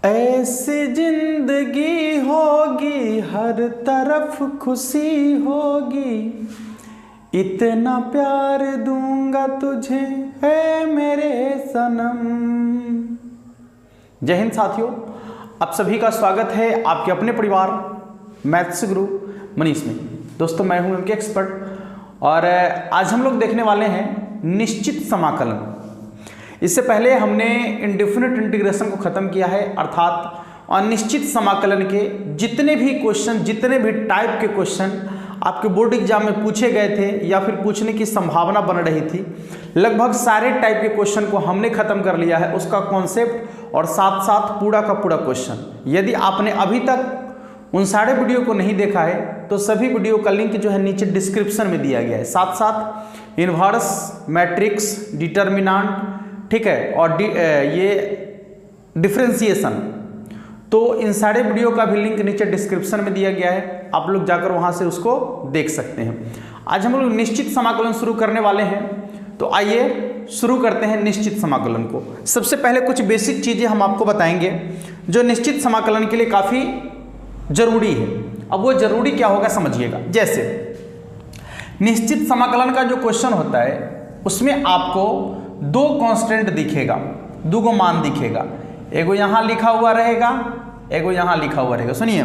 ऐसी जिंदगी होगी हर तरफ खुशी होगी, इतना प्यार दूंगा तुझे है मेरे सनम। जय हिंद साथियों, आप सभी का स्वागत है आपके अपने परिवार मैथ्स गुरु मनीष में। दोस्तों मैं हूं उनके एक्सपर्ट और आज हम लोग देखने वाले हैं निश्चित समाकलन। इससे पहले हमने इंडेफिनिट इंटीग्रेशन को खत्म किया है, अर्थात अनिश्चित समाकलन के जितने भी क्वेश्चन, जितने भी टाइप के क्वेश्चन आपके बोर्ड एग्जाम में पूछे गए थे या फिर पूछने की संभावना बन रही थी, लगभग सारे टाइप के क्वेश्चन को हमने खत्म कर लिया है, उसका कॉन्सेप्ट और साथ साथ पूरा का पूरा क्वेश्चन। यदि आपने अभी तक उन सारे वीडियो को नहीं देखा है तो सभी वीडियो का लिंक जो है नीचे डिस्क्रिप्शन में दिया गया है। साथ साथ इन्वर्स, मैट्रिक्स, डिटर्मिनेंट, ठीक है, और ये डिफरेंशिएशन, तो इन सारे वीडियो का भी लिंक नीचे डिस्क्रिप्शन में दिया गया है, आप लोग जाकर वहां से उसको देख सकते हैं। आज हम लोग निश्चित समाकलन शुरू करने वाले हैं, तो आइए शुरू करते हैं निश्चित समाकलन को। सबसे पहले कुछ बेसिक चीजें हम आपको बताएंगे जो निश्चित समाकलन के लिए काफी जरूरी है। अब वो जरूरी क्या होगा समझिएगा। जैसे निश्चित समाकलन का जो क्वेश्चन होता है उसमें आपको दो कांस्टेंट दिखेगा, दो गो मान दिखेगा, एगो यहाँ लिखा हुआ रहेगा, एगो यहाँ लिखा हुआ रहेगा। सुनिए,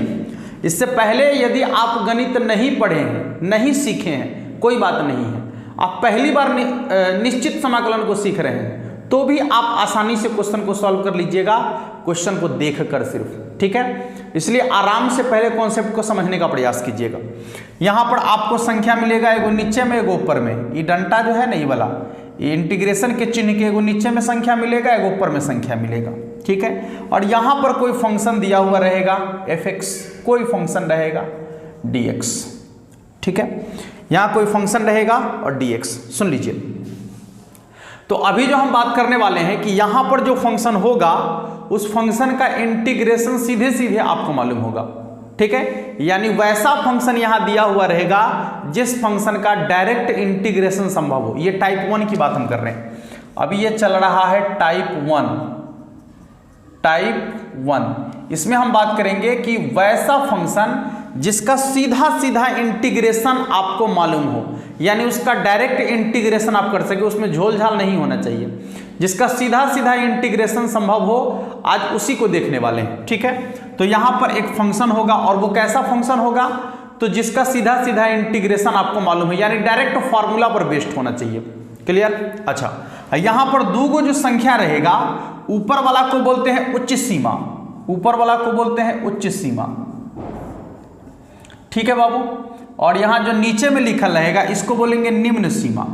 इससे पहले यदि आप गणित नहीं पढ़े हैं, नहीं सीखे हैं, कोई बात नहीं है, आप पहली बार निश्चित समाकलन को सीख रहे हैं तो भी आप आसानी से क्वेश्चन को सॉल्व कर लीजिएगा, क्वेश्चन को देखकर सिर्फ, ठीक है। इसलिए आराम से पहले कॉन्सेप्ट को समझने का प्रयास कीजिएगा। यहाँ पर आपको संख्या मिलेगा, एगो नीचे में एगो ऊपर में। ये डंटा जो है नहीं वाला, ये इंटीग्रेशन के चिन्ह के एगो नीचे में संख्या मिलेगा, एगो ऊपर में संख्या मिलेगा, ठीक है। और यहाँ पर कोई फंक्शन दिया हुआ रहेगा fx, कोई फंक्शन रहेगा dx, ठीक है। यहाँ कोई फंक्शन रहेगा और dx। सुन लीजिए, तो अभी जो हम बात करने वाले हैं कि यहाँ पर जो फंक्शन होगा उस फंक्शन का इंटीग्रेशन सीधे सीधे आपको मालूम होगा, ठीक है। यानी वैसा फंक्शन यहाँ दिया हुआ रहेगा जिस फंक्शन का डायरेक्ट इंटीग्रेशन संभव हो। ये टाइप 1 की बात हम कर रहे हैं, अभी ये चल रहा है टाइप 1। टाइप 1 इसमें हम बात करेंगे कि वैसा फंक्शन जिसका सीधा सीधा इंटीग्रेशन आपको मालूम हो, यानी उसका डायरेक्ट इंटीग्रेशन आप कर सके, उसमें झोल झाल नहीं होना चाहिए, जिसका सीधा सीधा इंटीग्रेशन संभव हो, आज उसी को देखने वाले हैं, ठीक है। तो यहां पर एक फंक्शन होगा और वो कैसा फंक्शन होगा, तो जिसका सीधा सीधा इंटीग्रेशन आपको मालूम है, यानी डायरेक्ट फॉर्मूला पर बेस्ड होना चाहिए। क्लियर? अच्छा, यहां पर दो गो जो संख्या रहेगा, ऊपर वाला को बोलते हैं उच्च सीमा, ऊपर वाला को बोलते हैं उच्च सीमा, ठीक है बाबू। और यहां जो नीचे में लिखा रहेगा इसको बोलेंगे निम्न सीमा,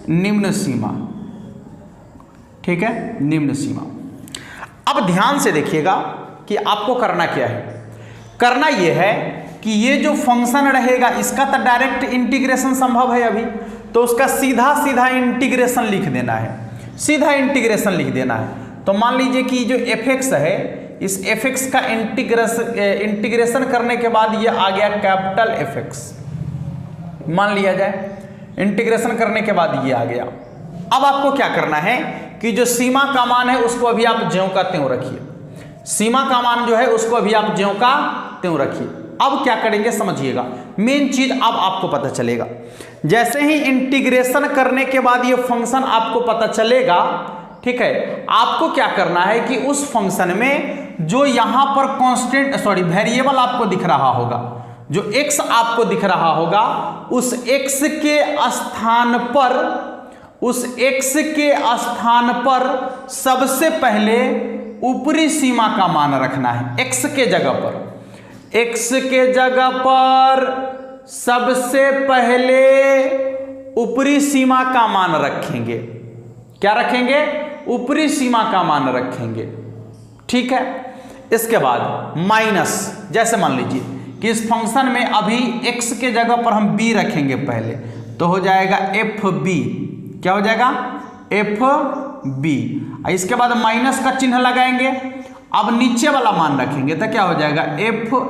निम्न सीमा, ठीक है, निम्न सीमा। अब ध्यान से देखिएगा कि आपको करना क्या है। करना यह है कि ये जो फंक्शन रहेगा इसका तो डायरेक्ट इंटीग्रेशन संभव है अभी, तो उसका सीधा सीधा इंटीग्रेशन लिख देना है, सीधा इंटीग्रेशन लिख देना है। तो मान लीजिए कि जो fx है, इस fx का इंटीग्रेशन करने के बाद ये आ गया कैपिटल Fx, मान लिया जाए, इंटीग्रेशन करने के बाद ये आ गया। अब आपको क्या करना है कि जो सीमा का मान है उसको अभी आप ज्यों का त्यों रखिए, सीमा का मान जो है उसको अभी आप ज्यों का त्यों रखिए। अब क्या करेंगे समझिएगा, मेन चीज अब आपको पता चलेगा। जैसे ही इंटीग्रेशन करने के बाद ये फंक्शन आपको पता चलेगा, ठीक है, आपको क्या करना है कि उस फंक्शन में जो यहां पर कांस्टेंट वेरिएबल आपको दिख रहा होगा, जो x आपको दिख रहा होगा, उस x के स्थान पर, उस x के स्थान पर सबसे पहले ऊपरी सीमा का मान रखना है। x के जगह पर, x के जगह पर सबसे पहले ऊपरी सीमा का मान रखेंगे। क्या रखेंगे? ऊपरी सीमा का मान रखेंगे, ठीक है। इसके बाद माइनस, जैसे मान लीजिए कि इस फंक्शन में अभी x के जगह पर हम b रखेंगे पहले, तो हो जाएगा fb। क्या हो जाएगा? fb। इसके बाद माइनस का चिन्ह लगाएंगे, अब नीचे वाला मान रखेंगे तो क्या हो जाएगा? fa।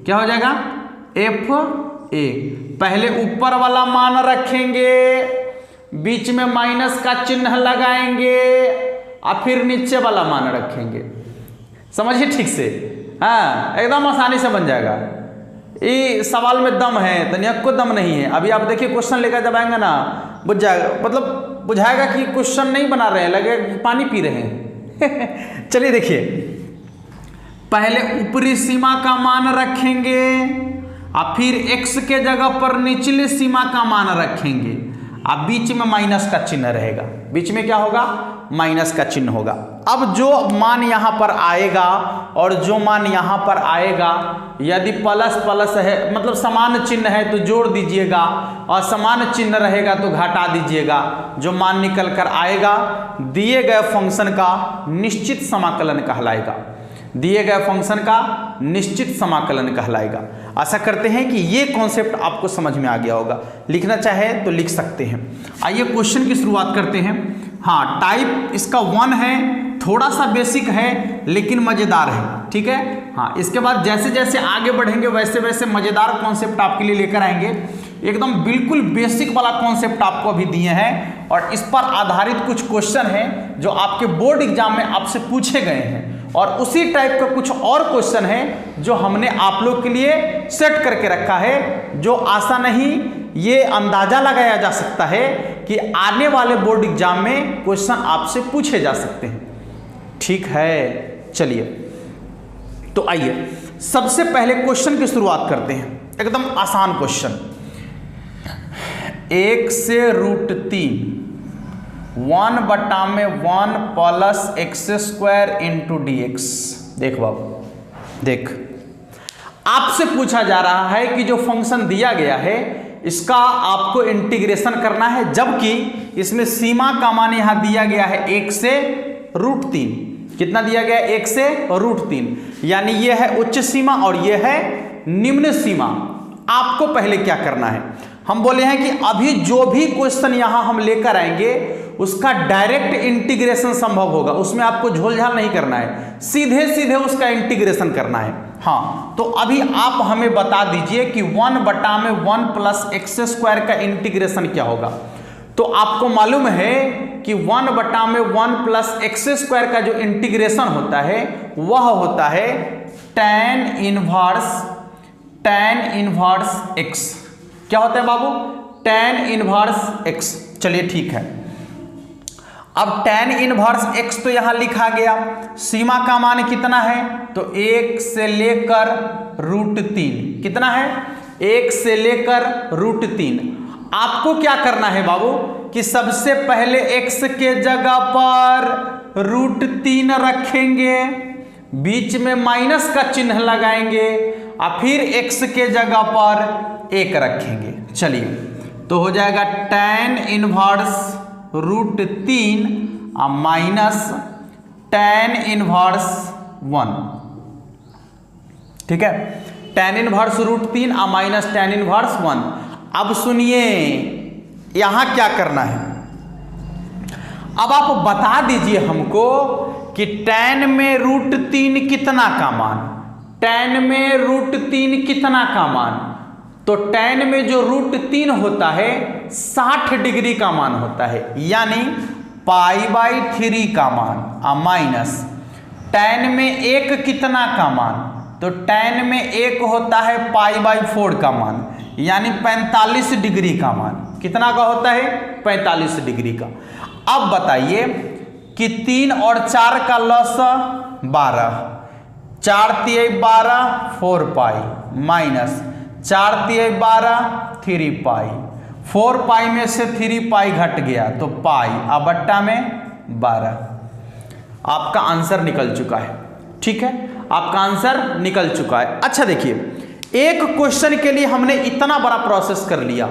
क्या हो जाएगा? fa। पहले ऊपर वाला मान रखेंगे, बीच में माइनस का चिन्ह लगाएंगे, और फिर नीचे वाला मान रखेंगे। समझिए ठीक से, हाँ एकदम आसानी से बन जाएगा। ये सवाल में दम है तो नहीं, को दम नहीं है। अभी आप देखिए क्वेश्चन लेकर जब आएंगे ना बुझ जाएगा, मतलब बुझाएगा कि क्वेश्चन नहीं बना रहे हैं, लगेगा पानी पी रहे हैं। चलिए देखिए, पहले ऊपरी सीमा का मान रखेंगे और फिर x के जगह पर निचली सीमा का मान रखेंगे और बीच में माइनस का चिन्ह रहेगा। बीच में क्या होगा? माइनस का चिन्ह होगा। अब जो मान यहां पर आएगा और जो मान यहां पर आएगा, यदि प्लस प्लस है मतलब समान चिन्ह है तो जोड़ दीजिएगा और समान चिन्ह रहेगा तो घटा दीजिएगा। जो मान निकल कर आएगा दिए गए फंक्शन का निश्चित समाकलन कहलाएगा। दिए गए फंक्शन का निश्चित समाकलन कहलाएगा। आशा करते हैं कि ये कॉन्सेप्ट आपको समझ में आ गया होगा। लिखना चाहे तो लिख सकते हैं। आइए क्वेश्चन की शुरुआत करते हैं। हाँ, टाइप इसका 1 है, थोड़ा सा बेसिक है लेकिन मज़ेदार है। ठीक है, हाँ इसके बाद जैसे जैसे आगे बढ़ेंगे वैसे वैसे मज़ेदार कॉन्सेप्ट आपके लिए लेकर आएंगे। एकदम बिल्कुल बेसिक वाला कॉन्सेप्ट आपको अभी दिए हैं और इस पर आधारित कुछ क्वेश्चन हैं जो आपके बोर्ड एग्जाम में आपसे पूछे गए हैं और उसी टाइप का कुछ और क्वेश्चन है जो हमने आप लोग के लिए सेट करके रखा है, जो आशा नहीं ये अंदाजा लगाया जा सकता है कि आने वाले बोर्ड एग्जाम में क्वेश्चन आपसे पूछे जा सकते हैं। ठीक है, चलिए तो आइए सबसे पहले क्वेश्चन की शुरुआत करते हैं। एकदम आसान क्वेश्चन। 1 से √3 1/1 प्लस x² इंटू dx। देख बाबू देख, आपसे पूछा जा रहा है कि जो फंक्शन दिया गया है इसका आपको इंटीग्रेशन करना है, जबकि इसमें सीमा का मान यहां दिया गया है 1 से √3। कितना दिया गया है? 1 से √3, यानी यह है उच्च सीमा और यह है निम्न सीमा। आपको पहले क्या करना है? हम बोले हैं कि अभी जो भी क्वेश्चन यहां हम लेकर आएंगे उसका डायरेक्ट इंटीग्रेशन संभव होगा, उसमें आपको झोलझाल नहीं करना है, सीधे सीधे उसका इंटीग्रेशन करना है। हाँ, तो अभी आप हमें बता दीजिए कि 1/1 प्लस x² का इंटीग्रेशन क्या होगा। तो आपको मालूम है कि 1/1 प्लस x² का जो इंटीग्रेशन होता है वह होता है tan इनवर्स x। क्या होता है बाबू? tan inverse x। चलिए ठीक है, अब tan इनवर्स x तो यहां लिखा गया। सीमा का मान कितना है? तो 1 से लेकर √3। कितना है? 1 से लेकर √3। आपको क्या करना है बाबू कि सबसे पहले x के जगह पर √3 रखेंगे, बीच में माइनस का चिन्ह लगाएंगे और फिर x के जगह पर 1 रखेंगे। चलिए तो हो जाएगा tan इनवर्स √3 और माइनस tan इनवर्स 1। ठीक है, tan इनवर्स √3 और माइनस tan इनवर्स 1। अब सुनिए यहां क्या करना है। अब आप बता दीजिए हमको कि tan में √3 कितना का मान, tan में √3 कितना का मान। तो tan में जो √3 होता है 60 डिग्री का मान होता है, यानी π/3 का मान और माइनस tan में 1 कितना का मान। तो tan में 1 होता है π/4 का मान, यानी 45 डिग्री का मान। कितना का होता है? 45 डिग्री का। अब बताइए कि 3 और 4 का लस 12, 4 × 12 4π माइनस 4 × 12 3π। 4π में से 3π घट गया तो पाई, अब बट्टा में 12। आपका आंसर निकल चुका है। ठीक है, आपका आंसर निकल चुका है। अच्छा देखिए, एक क्वेश्चन के लिए हमने इतना बड़ा प्रोसेस कर लिया।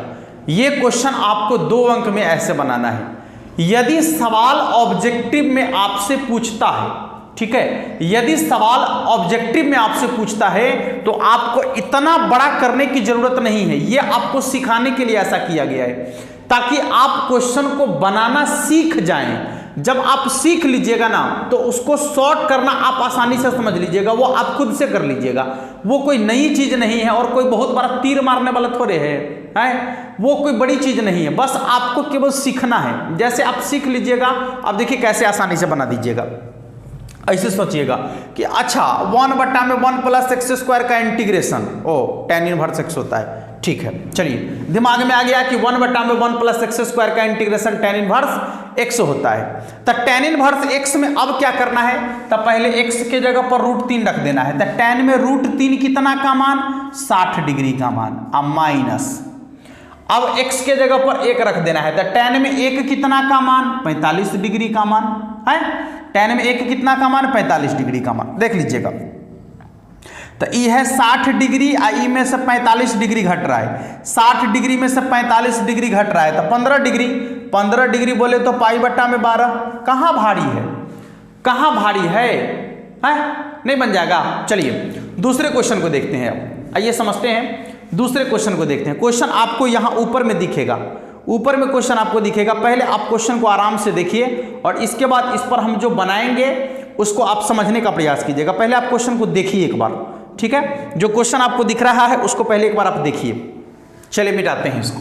ये क्वेश्चन आपको 2 अंक में ऐसे बनाना है। यदि सवाल ऑब्जेक्टिव में आपसे पूछता है, ठीक है, यदि सवाल ऑब्जेक्टिव में आपसे पूछता है तो आपको इतना बड़ा करने की जरूरत नहीं है। ये आपको सिखाने के लिए ऐसा किया गया है ताकि आप क्वेश्चन को बनाना सीख जाएं। जब आप सीख लीजिएगा ना तो उसको शॉर्ट करना आप आसानी से समझ लीजिएगा, वो आप खुद से कर लीजिएगा। वो कोई नई चीज नहीं है और कोई बहुत बड़ा तीर मारने वाला थोड़े है, वो कोई बड़ी चीज नहीं है, बस आपको केवल सीखना है। जैसे आप सीख लीजिएगा, अब देखिए कैसे आसानी से बना दीजिएगा। ऐसे सोचिएगा कि अच्छा 1/1 प्लस एक्स स्क्वायर का इंटीग्रेशन tan इनवर्स x होता है, ठीक है। चलिए दिमाग में आ गया कि 1/1 प्लस एक्स स्क्वायर का इंटीग्रेशन tan इनवर्स x होता है। तो tan इनवर्स x में अब क्या करना है, तो पहले x के जगह पर √3 रख देना है। तो tan में √3 कितना का मान, 60 डिग्री का मान, अब माइनस, अब x के जगह पर 1 रख देना है। तो tan में 1 कितना का मान, 45 डिग्री का मान है। tan में 1 कितना का मान, 45 डिग्री का मान, देख लीजिएगा। तो ई है 60 डिग्री, ई में से 45 डिग्री घट रहा है, 60 डिग्री में से 45 डिग्री घट रहा है, तो 15 डिग्री, 15 डिग्री बोले तो π/12, कहाँ भारी है, कहाँ भारी है? नहीं बन जाएगा। चलिए दूसरे क्वेश्चन को देखते हैं। अब आइए समझते हैं, दूसरे क्वेश्चन को देखते हैं। क्वेश्चन आपको यहाँ ऊपर में दिखेगा, ऊपर में क्वेश्चन आपको दिखेगा। पहले आप क्वेश्चन को आराम से देखिए और इसके बाद इस पर हम जो बनाएंगे उसको आप समझने का प्रयास कीजिएगा। पहले आप क्वेश्चन को देखिए एक बार, ठीक है। जो क्वेश्चन आपको दिख रहा है उसको पहले एक बार आप देखिए। चलिए मिटाते हैं इसको,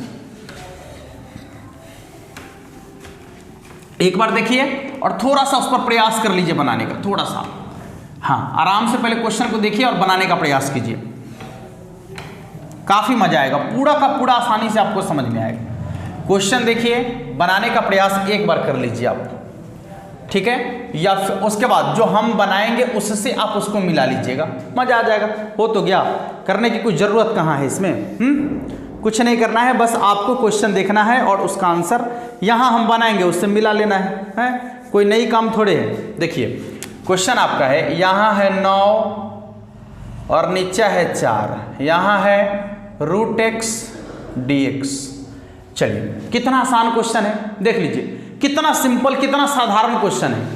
एक बार देखिए और थोड़ा सा उस पर प्रयास कर लीजिए बनाने का, थोड़ा सा, हाँ आराम से पहले क्वेश्चन को देखिए और बनाने का प्रयास कीजिए, काफी मजा आएगा, पूरा का पूरा आसानी से आपको समझ में आएगा। क्वेश्चन देखिए, बनाने का प्रयास एक बार कर लीजिए आप, ठीक है, या फिर उसके बाद जो हम बनाएंगे उससे आप उसको मिला लीजिएगा, मजा आ जाएगा। हो तो गया, करने की कोई जरूरत कहाँ है इसमें, कुछ नहीं करना है, बस आपको क्वेश्चन देखना है और उसका आंसर यहाँ हम बनाएंगे उससे मिला लेना है? कोई नई काम थोड़े है। देखिए क्वेश्चन आपका है, यहाँ है 9 और नीचे है 4, यहाँ है √x dx। चलिए कितना आसान क्वेश्चन है, देख लीजिए कितना सिंपल, कितना साधारण क्वेश्चन है।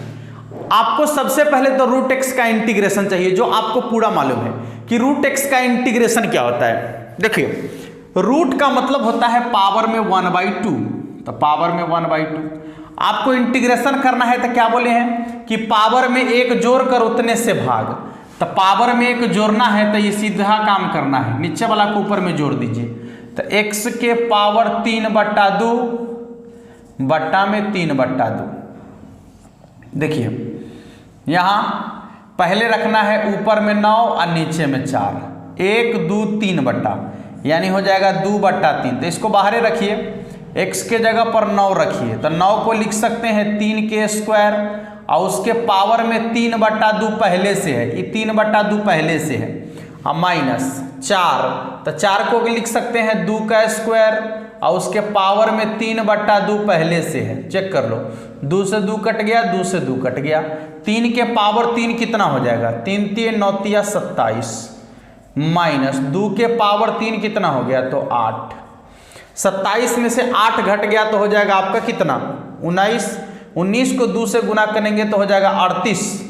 आपको सबसे पहले तो √x का इंटीग्रेशन चाहिए, जो आपको पूरा मालूम है कि √x का इंटीग्रेशन क्या होता है। देखिए रूट का मतलब होता है पावर में 1/2, तो पावर में 1/2 आपको इंटीग्रेशन करना है। तो क्या बोले हैं कि पावर में 1 जोड़ कर उतने से भाग, तो पावर में 1 जोड़ना है तो ये सीधा काम करना है, नीचे वाला को ऊपर में जोड़ दीजिए। तो x के पावर 3/2 बट्टा में 3/2। देखिए यहाँ पहले रखना है ऊपर में 9 और नीचे में 4, 1 2 3 बट्टा, यानी हो जाएगा 2/3। तो इसको बाहर रखिए, x के जगह पर 9 रखिए, तो 9 को लिख सकते हैं 3k² और उसके पावर में 3/2 पहले से है, ये 3/2 पहले से है, अब माइनस 4, तो 4 को लिख सकते हैं 2k² और उसके पावर में 3/2 पहले से है, चेक कर लो, 2 से 2 कट गया, 2 से 2 कट गया, 3 के पावर 3 कितना हो जाएगा, 3 3 9 27, माइनस 2 के पावर 3 कितना हो गया, तो 8, 27 में से 8 घट गया तो हो जाएगा आपका कितना, 19, 19 को 2 से गुना करेंगे तो हो जाएगा 38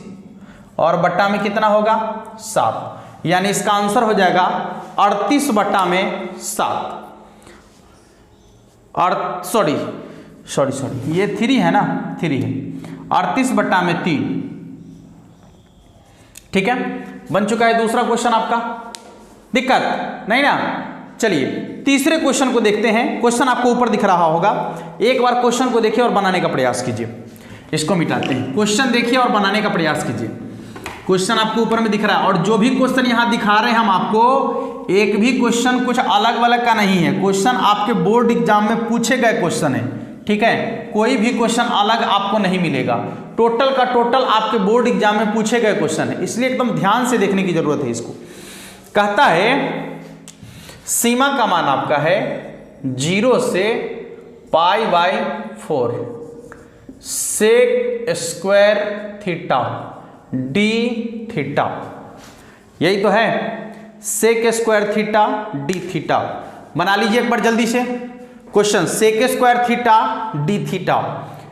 और बट्टा में कितना होगा 7, यानी इसका आंसर हो जाएगा 38/7। और सॉरी ये 3 है ना, 3 है, 38/3, ठीक है, बन चुका है दूसरा क्वेश्चन आपका, दिक्कत नहीं ना। चलिए तीसरे क्वेश्चन को देखते हैं। क्वेश्चन आपको ऊपर दिख रहा होगा, एक बार क्वेश्चन को देखिए और बनाने का प्रयास कीजिए। इसको मिटाते हैं, क्वेश्चन देखिए और बनाने का प्रयास कीजिए। क्वेश्चन आपको ऊपर में दिख रहा है और जो भी क्वेश्चन यहाँ दिखा रहे हैं हम आपको, एक भी क्वेश्चन कुछ अलग अलग का नहीं है, क्वेश्चन आपके बोर्ड एग्जाम में पूछे गए क्वेश्चन है, ठीक है, कोई भी क्वेश्चन अलग आपको नहीं मिलेगा, टोटल का टोटल आपके बोर्ड एग्जाम में पूछे गए क्वेश्चन है, इसलिए एकदम ध्यान से देखने की जरूरत है। इसको कहता है सीमा का मान आपका है 0 से π/4 sec² d θ, यही तो है, sec² d θ। बना लीजिए एक बार जल्दी से क्वेश्चन, sec² d θ,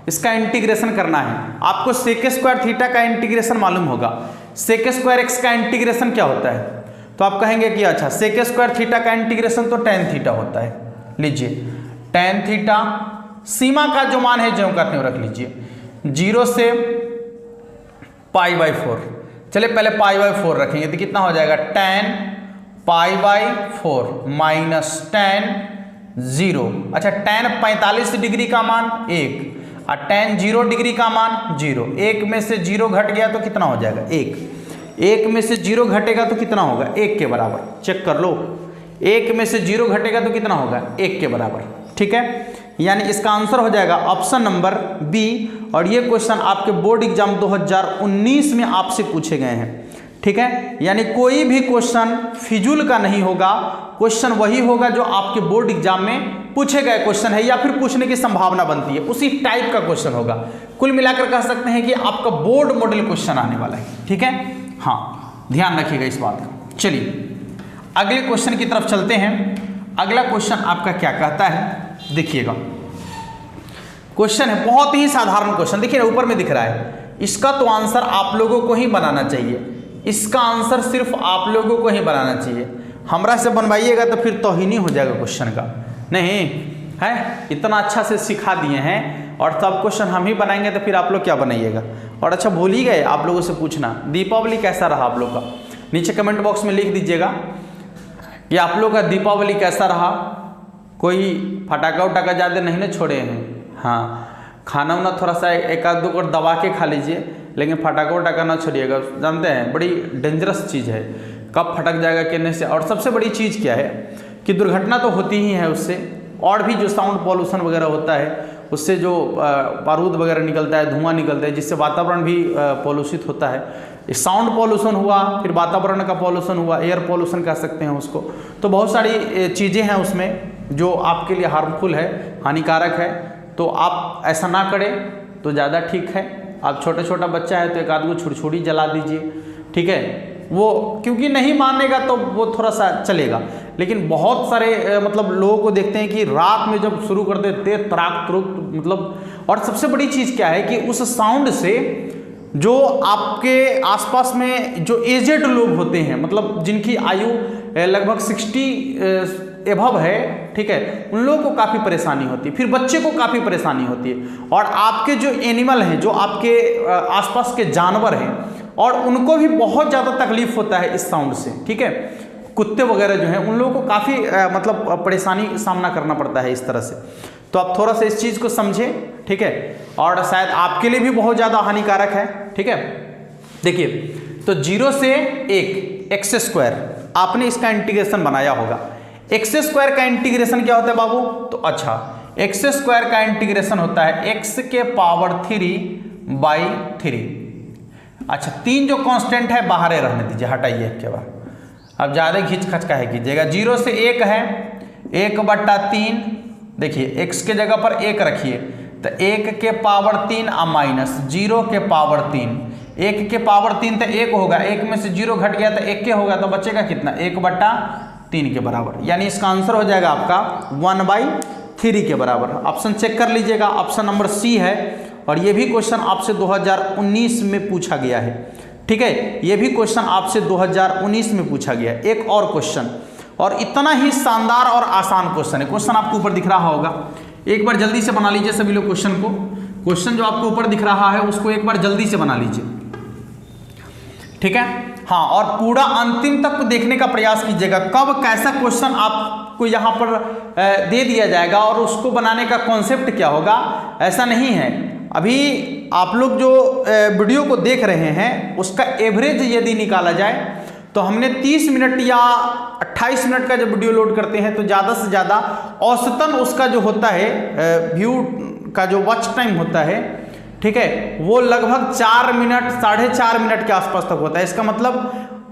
इसका इंटीग्रेशन करना है आपको। sec² का इंटीग्रेशन मालूम होगा, sec² का इंटीग्रेशन क्या होता है, तो आप कहेंगे कि अच्छा sec² का इंटीग्रेशन तो tan θ होता है। लीजिए tan θ, सीमा का जो मान है जो का त्यों रख लीजिए, 0 से π/4। चलिए पहले π/4 रखेंगे तो कितना हो जाएगा, tan π/4 माइनस tan 0। अच्छा, tan 45 डिग्री का मान 1 और tan 0 डिग्री का मान 0। 1 में से 0 घट गया तो कितना हो जाएगा, 1। 1 में से 0 घटेगा तो कितना होगा, 1 के बराबर। चेक कर लो, 1 में से 0 घटेगा तो कितना होगा, 1 के बराबर। ठीक है, यानी इसका आंसर हो जाएगा ऑप्शन नंबर बी। और ये क्वेश्चन आपके बोर्ड एग्जाम 2019 में आपसे पूछे गए हैं। ठीक है, यानी कोई भी क्वेश्चन फिजूल का नहीं होगा, क्वेश्चन वही होगा जो आपके बोर्ड एग्जाम में पूछे गए क्वेश्चन है या फिर पूछने की संभावना बनती है, उसी टाइप का क्वेश्चन होगा। कुल मिलाकर कह सकते हैं कि आपका बोर्ड मॉडल क्वेश्चन आने वाला है। ठीक है, हाँ, ध्यान रखिएगा इस बात का। चलिए अगले क्वेश्चन की तरफ चलते हैं। अगला क्वेश्चन आपका क्या कहता है, देखिएगा। क्वेश्चन है बहुत ही साधारण क्वेश्चन, देखिए ऊपर में दिख रहा है। इसका तो आंसर आप लोगों को ही बनाना चाहिए, इसका आंसर सिर्फ आप लोगों को ही बनाना चाहिए। हमरा से बनवाइएगा तो फिर तौहीनी हो जाएगा क्वेश्चन का, नहीं है। इतना अच्छा से सिखा दिए हैं और सब क्वेश्चन हम ही बनाएंगे तो फिर आप लोग क्या बनाइएगा। और अच्छा, भूल ही गए आप लोगों से पूछना, दीपावली कैसा रहा आप लोग का। नीचे कमेंट बॉक्स में लिख दीजिएगा कि आप लोग का दीपावली कैसा रहा। कोई फटाका उटाका ज़्यादा नहीं ना छोड़े हैं। हाँ, खाना वाना थोड़ा सा एक आध दो कर दबा के खा लीजिए, लेकिन फटाका उटाका ना छोड़िएगा। जानते हैं बड़ी डेंजरस चीज़ है, कब फटक जाएगा कहने से। और सबसे बड़ी चीज़ क्या है कि दुर्घटना तो होती ही है उससे, और भी जो साउंड पॉल्यूशन वगैरह होता है उससे जो बारूद वगैरह निकलता है, धुआं निकलता है, जिससे वातावरण भी पॉल्यूशित होता है। साउंड पॉल्यूशन हुआ, फिर वातावरण का पॉल्यूशन हुआ, एयर पॉल्यूशन कह सकते हैं उसको। तो बहुत सारी चीज़ें हैं उसमें जो आपके लिए हार्मफुल है, हानिकारक है। तो आप ऐसा ना करें तो ज़्यादा ठीक है। आप छोटा बच्चा है तो एक आध गो छुरछुरी जला दीजिए। ठीक है, वो क्योंकि नहीं मानेगा तो वो थोड़ा सा चलेगा, लेकिन बहुत सारे मतलब लोगों को देखते हैं कि रात में जब शुरू कर देते तराक तुरुक मतलब। और सबसे बड़ी चीज़ क्या है कि उस साउंड से जो आपके आसपास में जो एजेड लोग होते हैं, मतलब जिनकी आयु लगभग 60 एभव है, ठीक है, उन लोगों को काफ़ी परेशानी होती है, फिर बच्चे को काफ़ी परेशानी होती है। और आपके जो एनिमल हैं, जो आपके आसपास के जानवर हैं, और उनको भी बहुत ज़्यादा तकलीफ होता है इस साउंड से। ठीक है, कुत्ते वगैरह जो हैं उन लोगों को काफ़ी मतलब परेशानी सामना करना पड़ता है इस तरह से। तो आप थोड़ा सा इस चीज़ को समझें। ठीक है, और शायद आपके लिए भी बहुत ज़्यादा हानिकारक है। ठीक है, देखिए तो 0 से 1 एक्स स्क्वायर आपने इसका इंटीग्रेशन बनाया होगा। एक्स स्क्वायर का इंटीग्रेशन क्या होता है बाबू, तो अच्छा, एक्स स्क्वायर का इंटीग्रेशन होता है x के पावर 3/3। अच्छा, 3 जो कांस्टेंट है बाहर रहने दीजिए, हटाइए के बाद। अब ज़्यादा घिंच खच का है कीजिएगा। 0 से 1 है, 1/3। देखिए x के जगह पर 1 रखिए तो 1 के पावर 3 माइनस 0 के पावर 3। 1 के पावर 3 तो 1 होगा, 1 में से 0 घट गया तो 1 के होगा, तो बचेगा कितना, 1/3 के बराबर। यानी इसका आंसर हो जाएगा आपका 1/3 के बराबर। ऑप्शन चेक कर लीजिएगा, ऑप्शन नंबर सी है। और ये भी क्वेश्चन आपसे 2019 में पूछा गया है। ठीक है, ये भी क्वेश्चन आपसे 2019 में पूछा गया है। एक और क्वेश्चन, और इतना ही शानदार और आसान क्वेश्चन है। क्वेश्चन आपको ऊपर दिख रहा होगा, एक बार जल्दी से बना लीजिए सभी लोग क्वेश्चन को। क्वेश्चन जो आपको ऊपर दिख रहा है उसको एक बार जल्दी से बना लीजिए। ठीक है, हाँ, और पूरा अंतिम तक देखने का प्रयास कीजिएगा। कब कैसा क्वेश्चन आपको यहाँ पर दे दिया जाएगा और उसको बनाने का कॉन्सेप्ट क्या होगा, ऐसा नहीं है। अभी आप लोग जो वीडियो को देख रहे हैं उसका एवरेज यदि निकाला जाए तो हमने 30 मिनट या 28 मिनट का जब वीडियो लोड करते हैं तो ज़्यादा से ज़्यादा औसतन उसका जो होता है व्यू का जो वॉच टाइम होता है, ठीक है, वो लगभग 4 मिनट 4.5 मिनट के आसपास तक होता है। इसका मतलब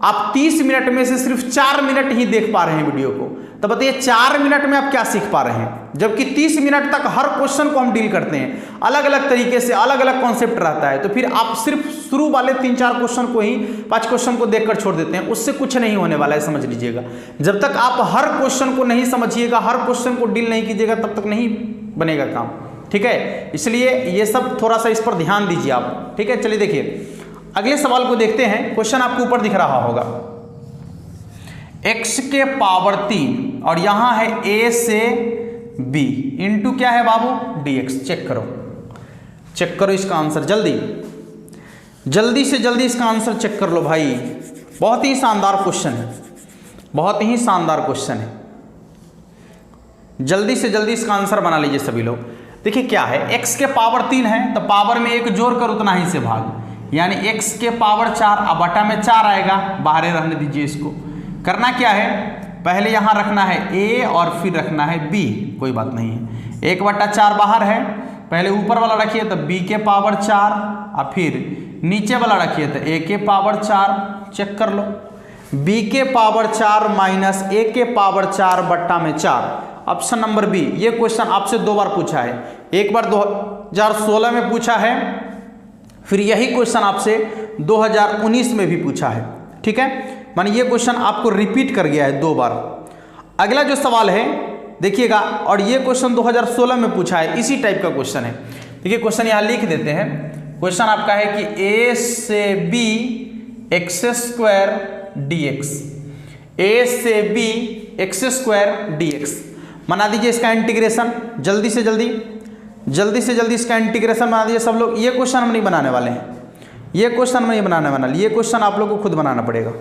आप 30 मिनट में से सिर्फ 4 मिनट ही देख पा रहे हैं वीडियो को। तो बताइए 4 मिनट में आप क्या सीख पा रहे हैं, जबकि 30 मिनट तक हर क्वेश्चन को हम डील करते हैं, अलग अलग तरीके से, अलग अलग कॉन्सेप्ट रहता है। तो फिर आप सिर्फ शुरू वाले 3-4 क्वेश्चन को ही 5 क्वेश्चन को देखकर छोड़ देते हैं, उससे कुछ नहीं होने वाला है, समझ लीजिएगा। जब तक आप हर क्वेश्चन को नहीं समझिएगा, हर क्वेश्चन को डील नहीं कीजिएगा, तब तक नहीं बनेगा काम। ठीक है, इसलिए ये सब थोड़ा सा इस पर ध्यान दीजिए आप। ठीक है, चलिए देखिए अगले सवाल को देखते हैं। क्वेश्चन आपको ऊपर दिख रहा होगा, x के पावर 3 और यहां है a से b इंटू क्या है बाबू, dx। चेक करो, चेक करो इसका आंसर जल्दी, जल्दी से जल्दी इसका आंसर चेक कर लो भाई। बहुत ही शानदार क्वेश्चन है, बहुत ही शानदार क्वेश्चन है। जल्दी से जल्दी इसका आंसर बना लीजिए सभी लोग। देखिए क्या है, x के पावर 3 है तो पावर में 1 जोड़ कर उतना ही से भाग, यानी x के पावर 4, अब बटा में 4 आएगा, बाहर रहने दीजिए इसको। करना क्या है, पहले यहाँ रखना है a और फिर रखना है b, कोई बात नहीं है। 1/4 बाहर है, पहले ऊपर वाला रखिए तो b के पावर 4 और फिर नीचे वाला रखिए तो a के पावर 4। चेक कर लो, b के पावर 4 माइनस a के पावर 4 बट्टा में 4, ऑप्शन नंबर बी। ये क्वेश्चन आपसे 2 बार पूछा है, एक बार 2016 में पूछा है, फिर यही क्वेश्चन आपसे 2019 में भी पूछा है। ठीक है, माने ये क्वेश्चन आपको रिपीट कर गया है 2 बार। अगला जो सवाल है देखिएगा, और ये क्वेश्चन 2016 में पूछा है, इसी टाइप का क्वेश्चन है। देखिए क्वेश्चन यहाँ लिख देते हैं। क्वेश्चन आपका है कि a से b x² dx, a से b x² dx बना दीजिए इसका इंटीग्रेशन। जल्दी से जल्दी, जल्दी से जल्दी इसका इंटीग्रेशन बना दीजिए सब लोग। ये क्वेश्चन हम नहीं बनाने वाले हैं, ये क्वेश्चन हम नहीं बनाने वाले, ये क्वेश्चन आप लोग को खुद बनाना पड़ेगा।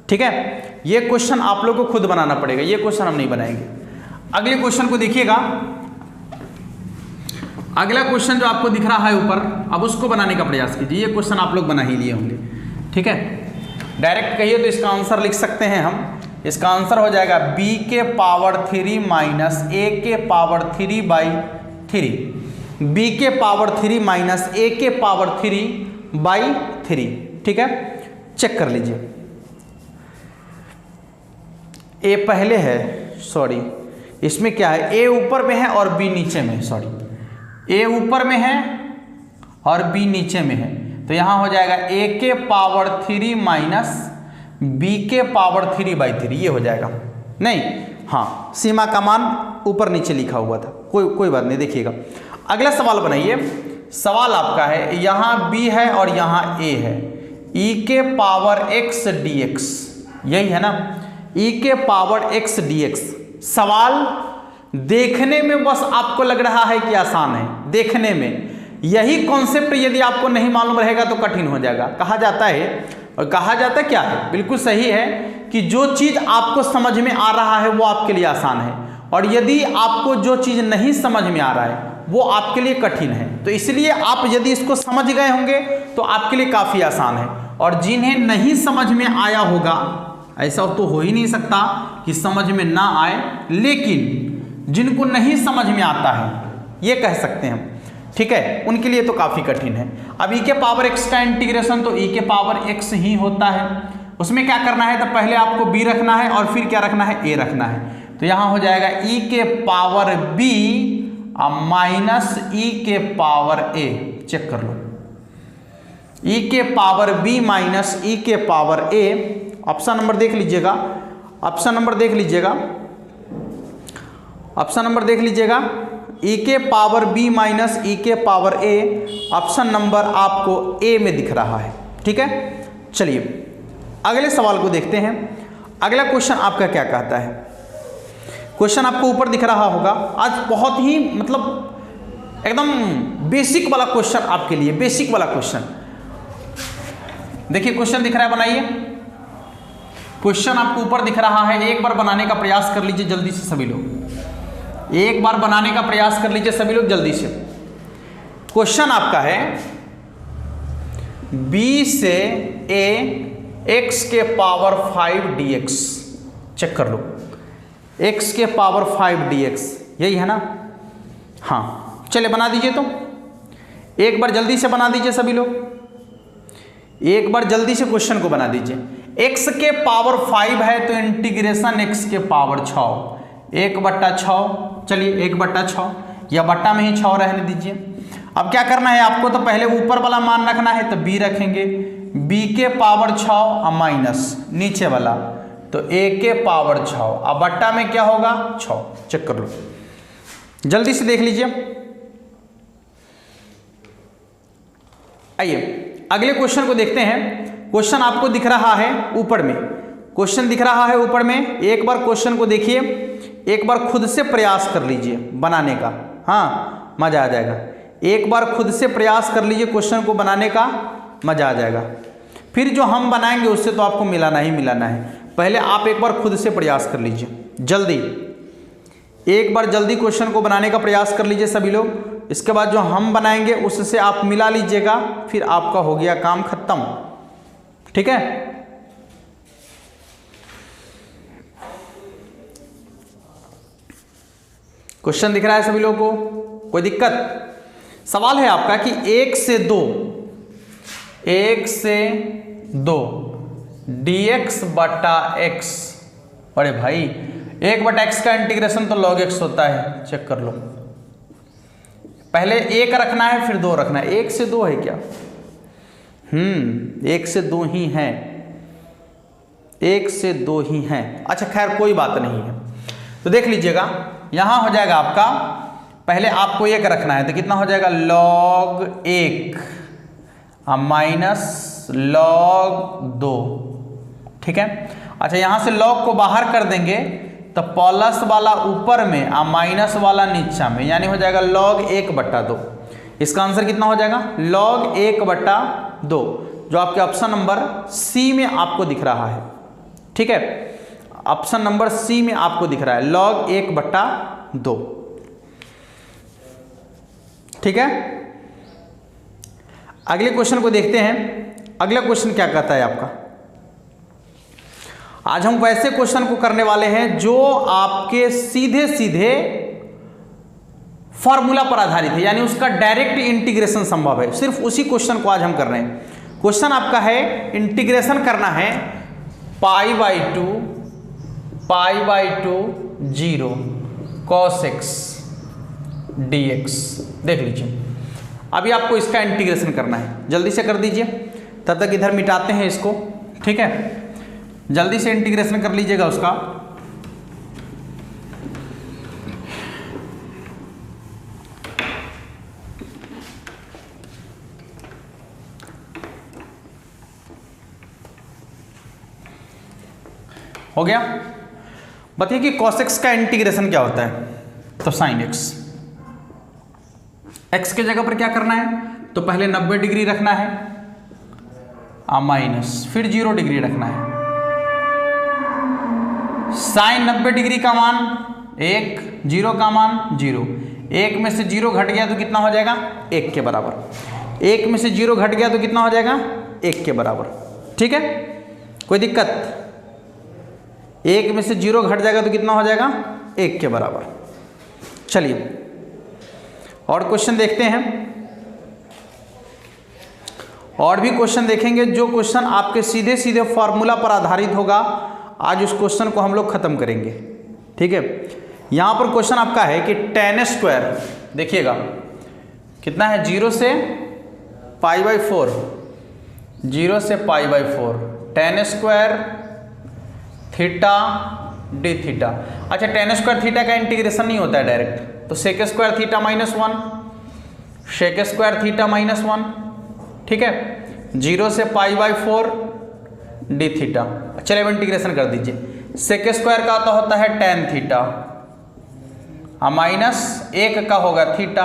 ठीक है, ये क्वेश्चन आप लोग को खुद बनाना पड़ेगा, ये क्वेश्चन हम नहीं बनाएंगे। अगले क्वेश्चन को देखिएगा, अगला क्वेश्चन जो आपको दिख रहा है ऊपर, अब उसको बनाने का प्रयास कीजिए। ये क्वेश्चन आप लोग बना ही लिए होंगे। ठीक है, डायरेक्ट कहिए तो इसका आंसर लिख सकते हैं हम। इसका आंसर हो जाएगा b के पावर 3 माइनस a के पावर 3/3, b के पावर 3 माइनस a के पावर 3/3। ठीक है, चेक कर लीजिए। a पहले है, सॉरी इसमें क्या है, a ऊपर में है और b नीचे में है, सॉरी a ऊपर में है और b नीचे में है, तो यहां हो जाएगा a के पावर 3 माइनस b के पावर 3/3, ये हो जाएगा। नहीं, हाँ सीमा का मान ऊपर नीचे लिखा हुआ था, कोई बात नहीं। देखिएगा अगला सवाल बनाइए। सवाल आपका है, यहाँ b है और यहाँ a है, e के पावर x dx, यही है ना, e के पावर x dx। सवाल देखने में बस आपको लग रहा है कि आसान है, देखने में। यही कॉन्सेप्ट यदि आपको नहीं मालूम रहेगा तो कठिन हो जाएगा। कहा जाता है, और कहा जाता क्या है, बिल्कुल सही है, कि जो चीज़ आपको समझ में आ रहा है वो आपके लिए आसान है, और यदि आपको जो चीज़ नहीं समझ में आ रहा है वो आपके लिए कठिन है। तो इसलिए आप यदि इसको समझ गए होंगे तो आपके लिए काफ़ी आसान है, और जिन्हें नहीं समझ में आया होगा, ऐसा तो हो ही नहीं सकता कि समझ में ना आए, लेकिन जिनको नहीं समझ में आता है ये कह सकते हैं हम, ठीक है, उनके लिए तो काफ़ी कठिन है। अब e के पावर x का इंटीग्रेशन तो e के पावर x ही होता है। उसमें क्या करना है, तो पहले आपको b रखना है और फिर क्या रखना है, a रखना है। तो यहाँ हो जाएगा e के पावर b माइनस e के पावर a। चेक कर लो, e के पावर b माइनस e के पावर a। ऑप्शन नंबर देख लीजिएगा, ऑप्शन नंबर देख लीजिएगा, ऑप्शन नंबर देख लीजिएगा, e के पावर b माइनस e के पावर a। ऑप्शन नंबर आपको a में दिख रहा है। ठीक है, चलिए अगले सवाल को देखते हैं। अगला क्वेश्चन आपका क्या कहता है, क्वेश्चन आपको ऊपर दिख रहा होगा। आज बहुत ही मतलब एकदम बेसिक वाला क्वेश्चन आपके लिए, बेसिक वाला क्वेश्चन। देखिए क्वेश्चन दिख रहा है, बनाइए। क्वेश्चन आपको ऊपर दिख रहा है, एक बार बनाने का प्रयास कर लीजिए जल्दी से सभी लोग, एक बार बनाने का प्रयास कर लीजिए सभी लोग जल्दी से। क्वेश्चन आपका है b से a x के पावर 5 dx। चेक कर लो, x के पावर 5 dx, यही है ना। हाँ चलिए बना दीजिए, तो एक बार जल्दी से बना दीजिए सभी लोग, एक बार जल्दी से क्वेश्चन को बना दीजिए। x के पावर 5 है तो इंटीग्रेशन x के पावर 6, 1/6। चलिए 1/6, या बट्टा में ही 6 रहने दीजिए। अब क्या करना है आपको, तो पहले ऊपर वाला मान रखना है तो b रखेंगे, b के पावर 6 माइनस नीचे वाला तो a के पावर 6, अब बट्टा में क्या होगा 6। चेक कर लो, जल्दी से देख लीजिए। आइए अगले क्वेश्चन को देखते हैं। क्वेश्चन आपको दिख रहा है ऊपर में, क्वेश्चन दिख रहा है ऊपर में। एक बार क्वेश्चन को देखिए, एक बार खुद से प्रयास कर लीजिए बनाने का, हाँ मजा आ जाएगा। एक बार खुद से प्रयास कर लीजिए, क्वेश्चन को बनाने का मजा आ जाएगा। फिर जो हम बनाएंगे उससे तो आपको मिलाना ही मिलाना है। पहले आप एक बार खुद से प्रयास कर लीजिए, जल्दी एक बार जल्दी क्वेश्चन को बनाने का प्रयास कर लीजिए सभी लोग। इसके बाद जो हम बनाएंगे उससे आप मिला लीजिएगा, फिर आपका हो गया काम खत्म। ठीक है, क्वेश्चन दिख रहा है सभी लोगों को? कोई दिक्कत? सवाल है आपका कि 1 से 2 dx बटा x। अरे भाई 1 बटा x का इंटीग्रेशन तो log x होता है, चेक कर लो। पहले 1 रखना है फिर 2 रखना है। 1 से 2 है क्या? 1 से 2 ही है, 1 से 2 ही है। अच्छा खैर कोई बात नहीं है। तो देख लीजिएगा, यहां हो जाएगा आपका, पहले आपको 1 रखना है तो कितना हो जाएगा log 1 माइनस log 2। ठीक है, अच्छा यहां से log को बाहर कर देंगे तो प्लस वाला ऊपर में और माइनस वाला नीचा में, यानी हो जाएगा log 1 बटा 2। इसका आंसर कितना हो जाएगा log 1 बटा 2, जो आपके ऑप्शन नंबर सी में आपको दिख रहा है। ठीक है, ऑप्शन नंबर सी में आपको दिख रहा है log 1 बटा 2। ठीक है, अगले क्वेश्चन को देखते हैं। अगला क्वेश्चन क्या कहता है आपका? आज हम वैसे क्वेश्चन को करने वाले हैं जो आपके सीधे सीधे फॉर्मूला पर आधारित है, यानी उसका डायरेक्ट इंटीग्रेशन संभव है। सिर्फ उसी क्वेश्चन को आज हम कर रहे हैं। क्वेश्चन आपका है इंटीग्रेशन करना है π/2 0 cos x dx। देख लीजिए, अभी आपको इसका इंटीग्रेशन करना है, जल्दी से कर दीजिए। तब तक इधर मिटाते हैं इसको। ठीक है, जल्दी से इंटीग्रेशन कर लीजिएगा उसका। हो गया? बताइए कि cos x का इंटीग्रेशन क्या होता है? तो sin x, x के जगह पर क्या करना है? तो पहले 90 डिग्री रखना है माइनस, फिर 0 डिग्री रखना है। साइन 90 डिग्री का मान 1, 0 का मान 0। 1 में से 0 घट गया तो कितना हो जाएगा? 1 के बराबर। 1 में से 0 घट गया तो कितना हो जाएगा? 1 के बराबर। ठीक है, कोई दिक्कत? 1 में से 0 घट जाएगा तो कितना हो जाएगा? 1 के बराबर। चलिए और क्वेश्चन देखते हैं। और भी क्वेश्चन देखेंगे, जो क्वेश्चन आपके सीधे सीधे फॉर्मूला पर आधारित होगा। आज उस क्वेश्चन को हम लोग खत्म करेंगे। ठीक है, यहां पर क्वेश्चन आपका है कि tan स्क्वायर, देखिएगा कितना है, 0 से π/4, 0 से π/4 tan square theta D theta. अच्छा tan स्क्वायर थीटा का इंटीग्रेशन नहीं होता है डायरेक्ट, तो sec square theta -1, sec square theta -1। ठीक है, 0 से π/4 डी थीटा। चलिए अब इंटीग्रेशन कर दीजिए। सेक स्क्वायर का तो होता है tan थीटा माइनस 1 का होगा थीटा।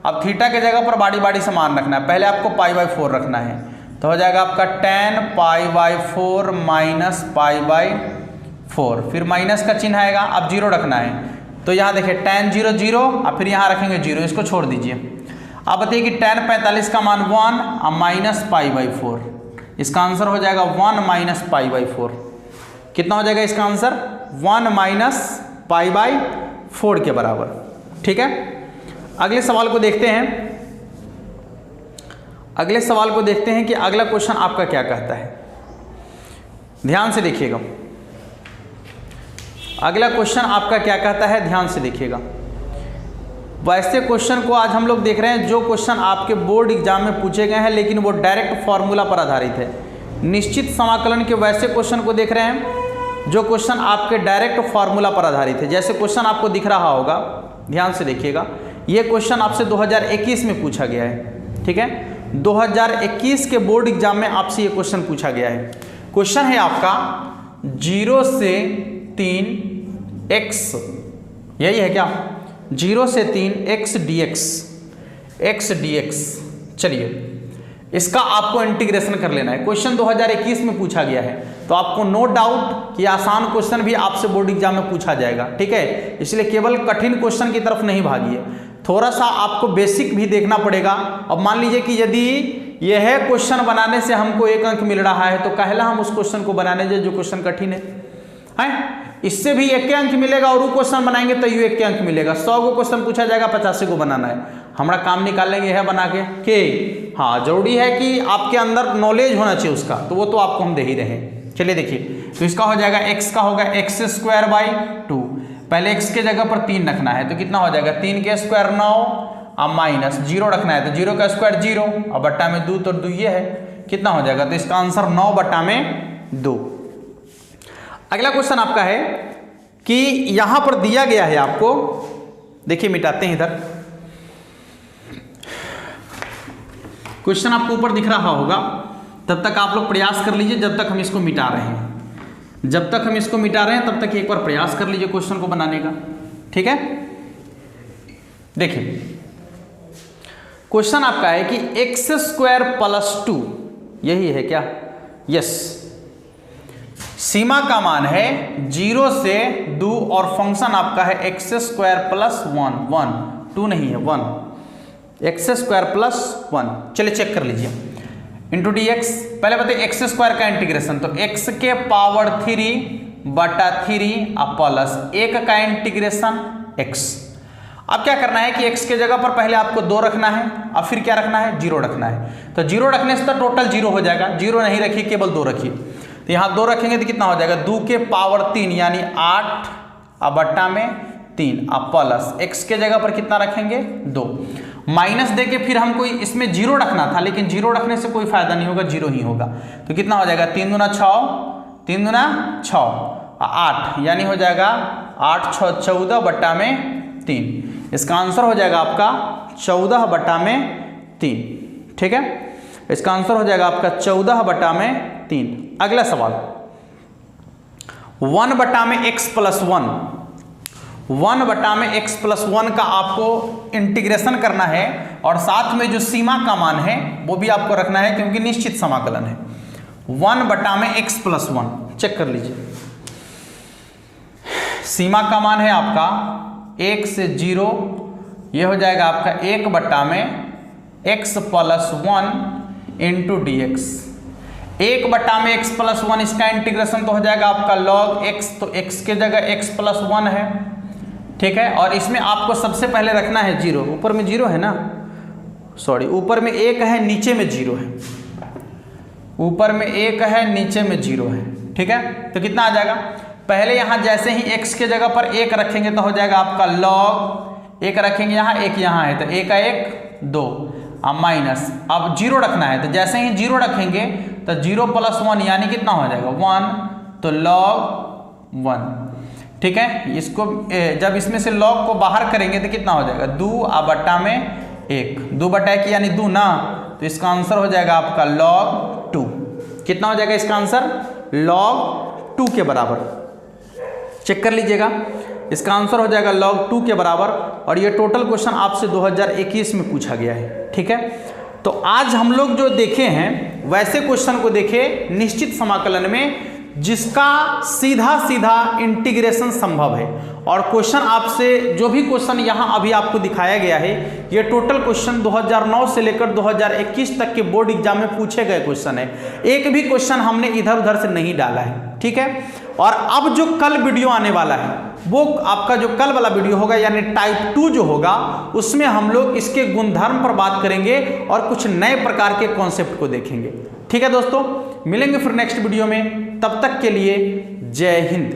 अब थीटा के जगह पर बारी बारी से मान रखना है। पहले आपको π/4 रखना है, तो हो जाएगा आपका tan π/4 माइनस π/4, फिर माइनस का चिन्ह आएगा। अब 0 रखना है, तो यहाँ देखिए tan 0 0 और फिर यहाँ रखेंगे 0, इसको छोड़ दीजिए। अब बताइए कि tan 45 का मान 1 और माइनस π/4, इसका आंसर हो जाएगा 1 माइनस π/4। कितना हो जाएगा इसका आंसर? 1 माइनस π/4 के बराबर। ठीक है, अगले सवाल को देखते हैं। अगले सवाल को देखते हैं कि अगला क्वेश्चन आपका क्या कहता है। ध्यान से देखिएगा, अगला क्वेश्चन आपका क्या कहता है, ध्यान से देखिएगा। वैसे क्वेश्चन को आज हम लोग देख रहे हैं जो क्वेश्चन आपके बोर्ड एग्जाम में पूछे गए हैं, लेकिन वो डायरेक्ट फॉर्मूला पर आधारित है। निश्चित समाकलन के वैसे क्वेश्चन को देख रहे हैं जो क्वेश्चन आपके डायरेक्ट फॉर्मूला पर आधारित है। जैसे क्वेश्चन आपको दिख रहा होगा, ध्यान से देखिएगा, ये क्वेश्चन आपसे 2021 में पूछा गया है। ठीक है, 2021 के बोर्ड एग्जाम में आपसे ये क्वेश्चन पूछा गया है। क्वेश्चन है आपका 0 से 3x, यही है क्या? 0 से 3x dx। X D x. चलिए इसका आपको इंटीग्रेशन कर लेना है। क्वेश्चन 2021 में पूछा गया है, तो आपको नो डाउट कि आसान क्वेश्चन भी आपसे बोर्ड एग्जाम में पूछा जाएगा, ठीक है। इसलिए केवल कठिन क्वेश्चन की तरफ नहीं भागिए, थोड़ा सा आपको बेसिक भी देखना पड़ेगा। अब मान लीजिए कि यदि यह क्वेश्चन बनाने से हमको 1 अंक मिल रहा है, तो कहला हम उस क्वेश्चन को बनाने जो क्वेश्चन कठिन है। इससे भी 1 अंक मिलेगा, और वो क्वेश्चन बनाएंगे तो ये 1 अंक मिलेगा। 100 को क्वेश्चन पूछा जाएगा, 85 को बनाना है। हमारा काम निकालेंगे है बना के हाँ, जरूरी है कि आपके अंदर नॉलेज होना चाहिए उसका, तो वो तो आपको हम दे ही रहे हैं। चलिए देखिए, तो इसका हो जाएगा x का होगा x²/2। पहले x के जगह पर 3 रखना है, तो कितना हो जाएगा 3 के स्क्वायर 9, अब माइनस 0 रखना है, तो 0 का स्क्वायर 0, अब बट्टा में 2, तो 2 ये है, कितना हो जाएगा, तो इसका आंसर 9/2। अगला क्वेश्चन आपका है कि यहां पर दिया गया है आपको, देखिए मिटाते हैं इधर। क्वेश्चन आपको ऊपर दिख रहा होगा, तब तक आप लोग प्रयास कर लीजिए जब तक हम इसको मिटा रहे हैं। जब तक हम इसको मिटा रहे हैं तब तक एक बार प्रयास कर लीजिए क्वेश्चन को बनाने का, ठीक है। देखिए क्वेश्चन आपका है कि x² + 2, यही है क्या, यस। सीमा का मान है 0 से 2 और फंक्शन आपका है x² + 1, 2 नहीं है 1, x² + 1। चलिए चेक कर लीजिए, इंटू डी एक्स। पहले बताइए x² का इंटीग्रेशन, तो x के पावर 3/3 प्लस 1 का इंटीग्रेशन x। अब क्या करना है कि x के जगह पर पहले आपको 2 रखना है, अब फिर क्या रखना है, 0 रखना है। तो 0 रखने से तो टोटल 0 हो जाएगा, 0 नहीं रखिए, केवल 2 रखिए। तो यहाँ 2 रखेंगे तो कितना हो जाएगा, 2 के पावर 3 यानी 8/3 प्लस x के जगह पर कितना रखेंगे, 2। माइनस दे के फिर हमको इसमें 0 रखना था, लेकिन 0 रखने से कोई फायदा नहीं होगा, 0 ही होगा। तो कितना हो जाएगा, 3 दूना 6, 3 दूना 6, 8 यानी हो जाएगा 8 6 14/3। इसका आंसर हो जाएगा आपका 14/3, ठीक है। इसका आंसर हो जाएगा आपका 14/3। अगला सवाल 1/x + 1, 1/x + 1 का आपको इंटीग्रेशन करना है, और साथ में जो सीमा का मान है वो भी आपको रखना है, क्योंकि निश्चित समाकलन है। 1/x + 1 चेक कर लीजिए। सीमा का मान है आपका 1 से 0, ये हो जाएगा आपका 1/x + 1 into D x. 1/x + 1 इसका इंटीग्रेशन तो हो जाएगा आपका log x, तो x के जगह x + 1 है, ठीक है। और इसमें आपको सबसे पहले रखना है 0, ऊपर में 0 है ना, सॉरी ऊपर में 1 है, नीचे में 0 है, ऊपर में 1 है, नीचे में 0 है, ठीक है। तो कितना आ जाएगा, पहले यहाँ जैसे ही x के जगह पर 1 रखेंगे तो हो जाएगा आपका log 1 रखेंगे, यहाँ 1 यहाँ है, तो 1 का 1 2, अब माइनस, अब 0 रखना है, तो जैसे ही 0 रखेंगे तो 0 + 1 यानी कितना हो जाएगा 1, तो log 1, ठीक है। इसको जब इसमें से log को बाहर करेंगे तो कितना हो जाएगा 2/1, 2/1 यानी 2 ना, तो इसका आंसर हो जाएगा आपका log 2। कितना हो जाएगा इसका आंसर, log 2 के बराबर। चेक कर लीजिएगा, इसका आंसर हो जाएगा log 2 के बराबर। और ये टोटल क्वेश्चन आपसे 2021 में पूछा गया है, ठीक है। तो आज हम लोग जो देखे हैं वैसे क्वेश्चन को देखे निश्चित समाकलन में, जिसका सीधा सीधा इंटीग्रेशन संभव है। और क्वेश्चन आपसे जो भी क्वेश्चन यहाँ अभी आपको दिखाया गया है, ये टोटल क्वेश्चन 2009 से लेकर 2021 तक के बोर्ड एग्जाम में पूछे गए क्वेश्चन है। एक भी क्वेश्चन हमने इधर उधर से नहीं डाला है, ठीक है। और अब जो कल वीडियो आने वाला है, वो आपका जो कल वाला वीडियो होगा यानी टाइप 2 जो होगा, उसमें हम लोग इसके गुणधर्म पर बात करेंगे और कुछ नए प्रकार के कॉन्सेप्ट को देखेंगे, ठीक है दोस्तों। मिलेंगे फिर नेक्स्ट वीडियो में, तब तक के लिए जय हिंद।